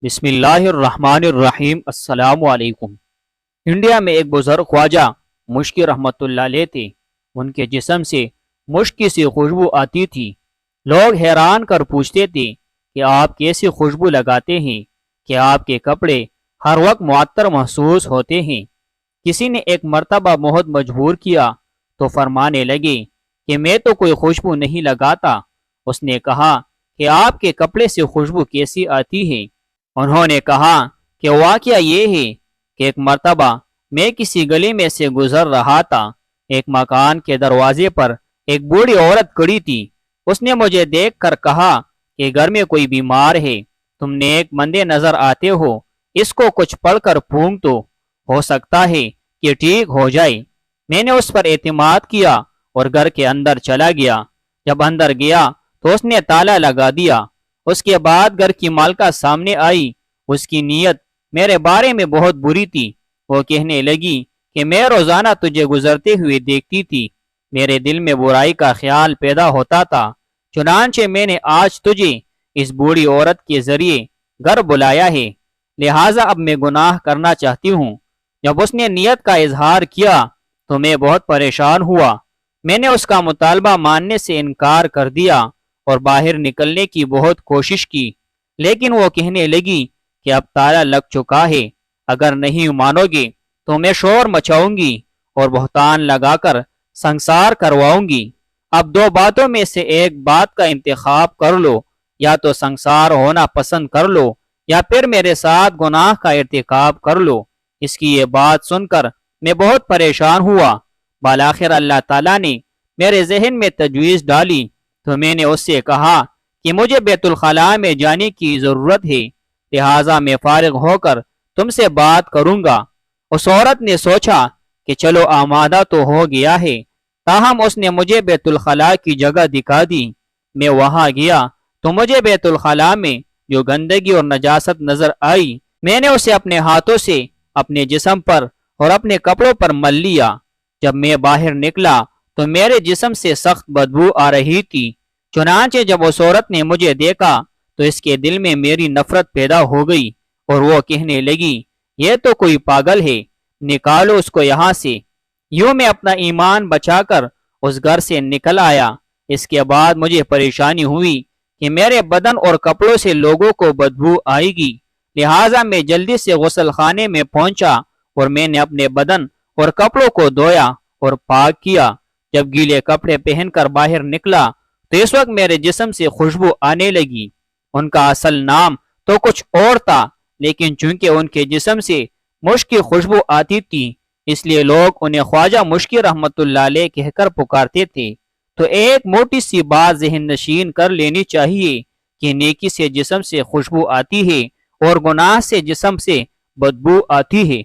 بسم اللہ الرحمن الرحیم۔ السلام علیکم۔ انڈیا میں ایک بزرگ خواجہ مشکی رحمت اللہ علیہ تھے۔ ان کے جسم سے مشکی سی خوشبو آتی تھی۔ لوگ حیران کر پوچھتے تھے کہ آپ کیسی خوشبو لگاتے ہیں کہ آپ کے کپڑے ہر وقت معطر محسوس ہوتے ہیں۔ کسی نے ایک مرتبہ بہت مجبور کیا تو فرمانے لگے کہ میں تو کوئی خوشبو نہیں لگاتا۔ اس نے کہا کہ آپ کے کپڑے سے خوشبو کیسی آتی ہے؟ انہوں نے کہا کہ واقعہ یہ ہے کہ ایک مرتبہ میں کسی گلی میں سے گزر رہا تھا۔ ایک مکان کے دروازے پر ایک بوڑھی عورت کھڑی تھی۔ اس نے مجھے دیکھ کر کہا کہ گھر میں کوئی بیمار ہے، تم نیک بندے نظر آتے ہو، اس کو کچھ پڑھ کر پھونک دو، ہو سکتا ہے کہ ٹھیک ہو جائے۔ میں نے اس پر اعتماد کیا اور گھر کے اندر چلا گیا۔ جب اندر گیا تو اس نے تالا لگا دیا۔ اس کے بعد گھر کی مالکہ سامنے آئی۔ اس کی نیت میرے بارے میں بہت بری تھی۔ وہ کہنے لگی کہ میں روزانہ تجھے گزرتے ہوئے دیکھتی تھی، میرے دل میں برائی کا خیال پیدا ہوتا تھا، چنانچہ میں نے آج تجھے اس بوڑھی عورت کے ذریعے گھر بلایا ہے، لہٰذا اب میں گناہ کرنا چاہتی ہوں۔ جب اس نے نیت کا اظہار کیا تو میں بہت پریشان ہوا۔ میں نے اس کا مطالبہ ماننے سے انکار کر دیا اور باہر نکلنے کی بہت کوشش کی، لیکن وہ کہنے لگی کہ اب تالا لگ چکا ہے، اگر نہیں مانو گے تو میں شور مچاؤں گی اور بہتان لگا کر سنسار کرواؤں گی۔ اب دو باتوں میں سے ایک بات کا انتخاب کر لو، یا تو سنسار ہونا پسند کر لو یا پھر میرے ساتھ گناہ کا ارتکاب کر لو۔ اس کی یہ بات سن کر میں بہت پریشان ہوا۔ بالآخر اللہ تعالیٰ نے میرے ذہن میں تجویز ڈالی تو میں نے اس سے کہا کہ مجھے بیت الخلاء میں جانے کی ضرورت ہے، لہٰذا میں فارغ ہو کر تم سے بات کروں گا۔ اس عورت نے سوچا کہ چلو آمادہ تو ہو گیا ہے، تاہم اس نے مجھے بیت الخلاء کی جگہ دکھا دی۔ میں وہاں گیا تو مجھے بیت الخلاء میں جو گندگی اور نجاست نظر آئی، میں نے اسے اپنے ہاتھوں سے اپنے جسم پر اور اپنے کپڑوں پر مل لیا۔ جب میں باہر نکلا تو میرے جسم سے سخت بدبو آ رہی تھی، چنانچہ جب اس عورت نے مجھے دیکھا تو اس کے دل میں میری نفرت پیدا ہو گئی اور وہ کہنے لگی یہ تو کوئی پاگل ہے، نکالو اس کو یہاں سے۔ یوں میں اپنا ایمان بچا کر اس گھر سے نکل آیا۔ اس کے بعد مجھے پریشانی ہوئی کہ میرے بدن اور کپڑوں سے لوگوں کو بدبو آئے گی، لہٰذا میں جلدی سے غسل خانے میں پہنچا اور میں نے اپنے بدن اور کپڑوں کو دھویا اور پاک کیا۔ جب گیلے کپڑے پہن کر باہر نکلا تو اس وقت میرے جسم سے خوشبو آنے لگی۔ ان کا اصل نام تو کچھ اور تھا، لیکن چونکہ ان کے جسم سے مشکی خوشبو آتی تھی اس لیے لوگ انہیں خواجہ مشکی رحمت اللہ علیہ کہہ کر پکارتے تھے۔ تو ایک موٹی سی بات ذہن نشین کر لینی چاہیے کہ نیکی سے جسم سے خوشبو آتی ہے اور گناہ سے جسم سے بدبو آتی ہے۔